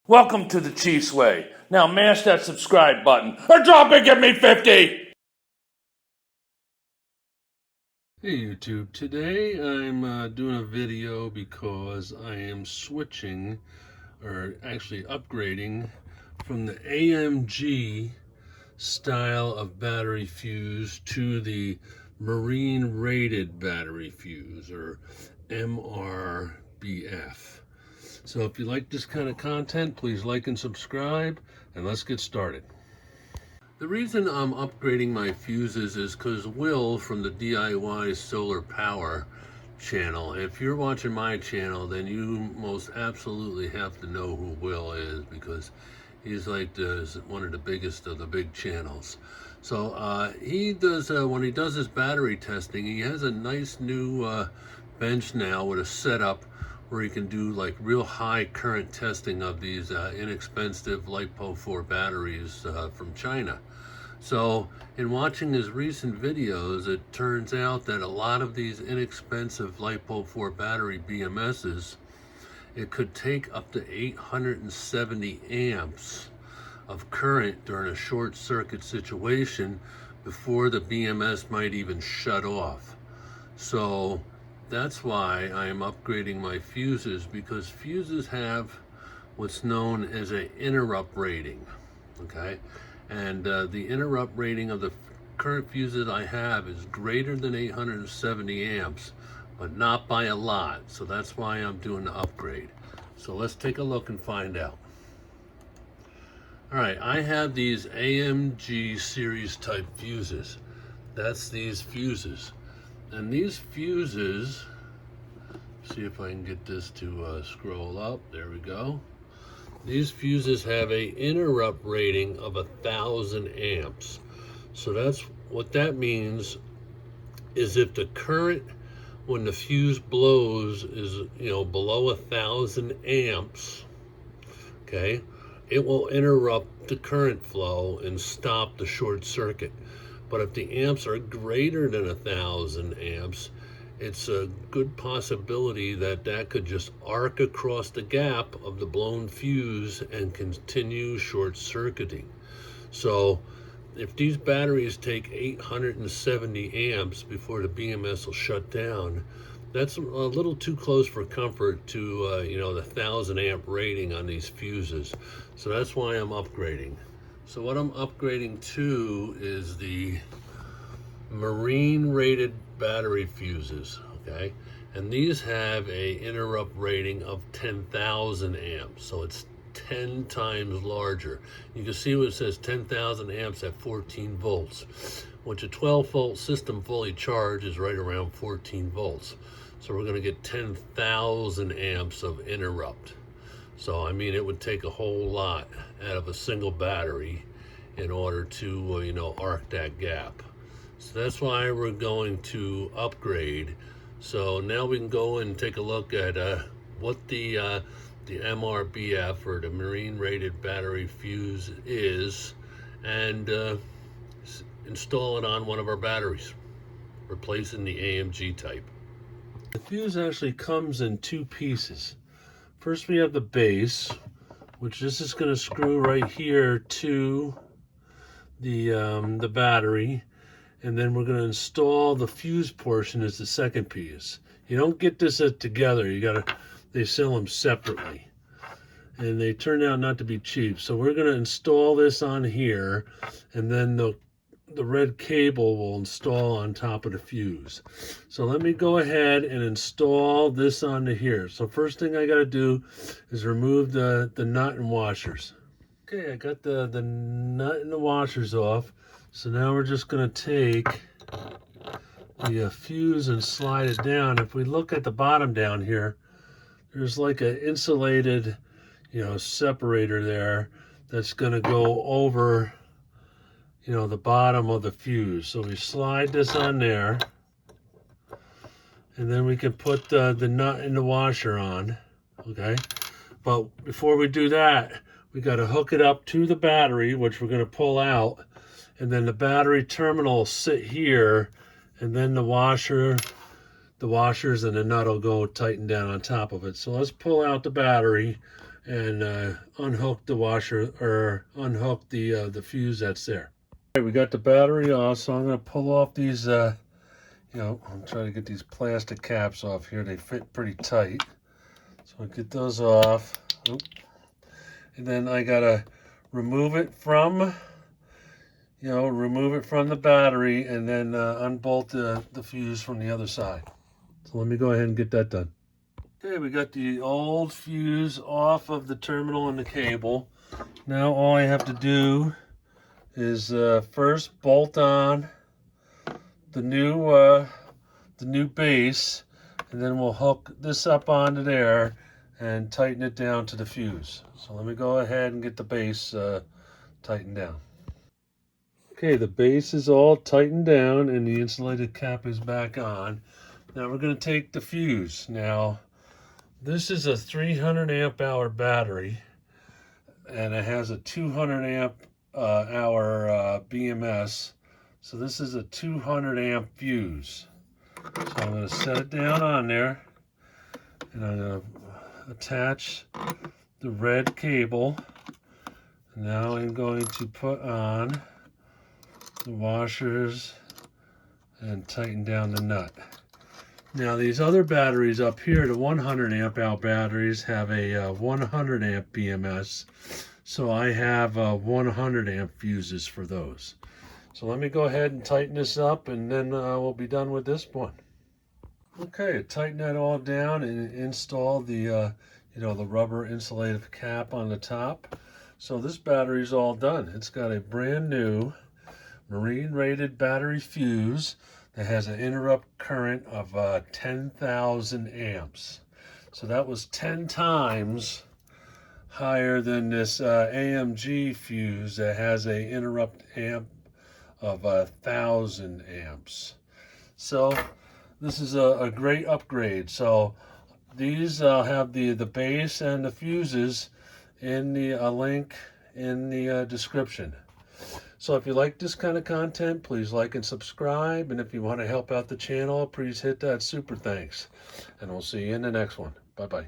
Welcome to the Chiefs Way. Now mash that subscribe button or drop and give me 50! Hey YouTube, today I'm doing a video because I am switching, or actually upgrading, from the AMG style of battery fuse to the marine rated battery fuse, or MRBF. So if you like this kind of content, please like and subscribe, and let's get started. The reason I'm upgrading my fuses is because Will from the DIY Solar Power channel, if you're watching my channel, then you most absolutely have to know who Will is, because he's like one of the biggest of the big channels. So he does, when he does his battery testing, he has a nice new bench now with a setup where he can do like real high current testing of these inexpensive LiFePo4 batteries from China. So in watching his recent videos, it turns out that a lot of these inexpensive LiFePo4 battery BMSs, it could take up to 870 amps of current during a short circuit situation before the BMS might even shut off. So that's why I am upgrading my fuses, because fuses have what's known as an interrupt rating, okay? And the interrupt rating of the current fuses I have is greater than 870 amps, but not by a lot. So that's why I'm doing the upgrade. So let's take a look and find out. All right, I have these AMG series type fuses. That's these fuses. And these fuses, see if I can get this to scroll up. There we go. These fuses have a interrupt rating of 1,000 amps. So that's what that means, is if the current when the fuse blows is below 1,000 amps, okay, it will interrupt the current flow and stop the short circuit. But if the amps are greater than 1,000 amps, it's a good possibility that that could just arc across the gap of the blown fuse and continue short circuiting. So if these batteries take 870 amps before the BMS will shut down, that's a little too close for comfort to the 1,000 amp rating on these fuses. So that's why I'm upgrading. So what I'm upgrading to is the marine rated battery fuses, okay? And these have a interrupt rating of 10,000 amps, so it's 10 times larger. You can see what it says, 10,000 amps at 14 volts, which a 12 volt system fully charged is right around 14 volts. So we're going to get 10,000 amps of interrupt. So I mean, it would take a whole lot out of a single battery in order to arc that gap. So that's why we're going to upgrade. So now we can go and take a look at what the MRBF, or the marine rated battery fuse, is, and install it on one of our batteries, replacing the AMG type. The fuse actually comes in two pieces. First we have the base, which this is going to screw right here to the battery. And then we're going to install the fuse portion as the second piece. You don't get this together. They sell them separately. And they turn out not to be cheap. So we're going to install this on here, and then the red cable will install on top of the fuse. So let me go ahead and install this onto here. So first thing I got to do is remove the nut and washers. Okay, I got the nut and the washers off. So now we're just going to take the fuse and slide it down. If we look at the bottom down here, there's like an insulated, separator there that's going to go over, the bottom of the fuse. So we slide this on there, and then we can put the nut and the washer on, okay? But before we do that, we got to hook it up to the battery, which we're going to pull out. And then the battery terminal will sit here, and then the washers and the nut will go tighten down on top of it. So let's pull out the battery, and unhook the washer, or unhook the fuse that's there. All right, we got the battery off, so I'm going to pull off these, I'm trying to get these plastic caps off here. They fit pretty tight. So I'll get those off. Oop. And then I got to remove it from the battery, and then unbolt the fuse from the other side. So let me go ahead and get that done. Okay, we got the old fuse off of the terminal and the cable. Now all I have to do is first bolt on the new base, and then we'll hook this up onto there and tighten it down to the fuse. So let me go ahead and get the base tightened down. Okay, the base is all tightened down and the insulated cap is back on. Now we're going to take the fuse. Now this is a 300 amp hour battery, and it has a 200 amp hour BMS. So this is a 200 amp fuse. So I'm going to set it down on there, and I'm going to attach the red cable. Now I'm going to put on the washers and tighten down the nut. Now these other batteries up here, the 100 amp hour batteries, have a 100 amp BMS, so I have 100 amp fuses for those. So let me go ahead and tighten this up, and then we'll be done with this one. Okay, tighten that all down and install the the rubber insulative cap on the top. So this battery is all done. It's got a brand new marine rated battery fuse that has an interrupt current of 10,000 amps. So that was 10 times higher than this AMG fuse that has a interrupt amp of 1,000 amps. So this is a great upgrade. So these have the base and the fuses in the link in the description. So if you like this kind of content, please like and subscribe. And if you want to help out the channel, please hit that super thanks. And we'll see you in the next one. Bye-bye.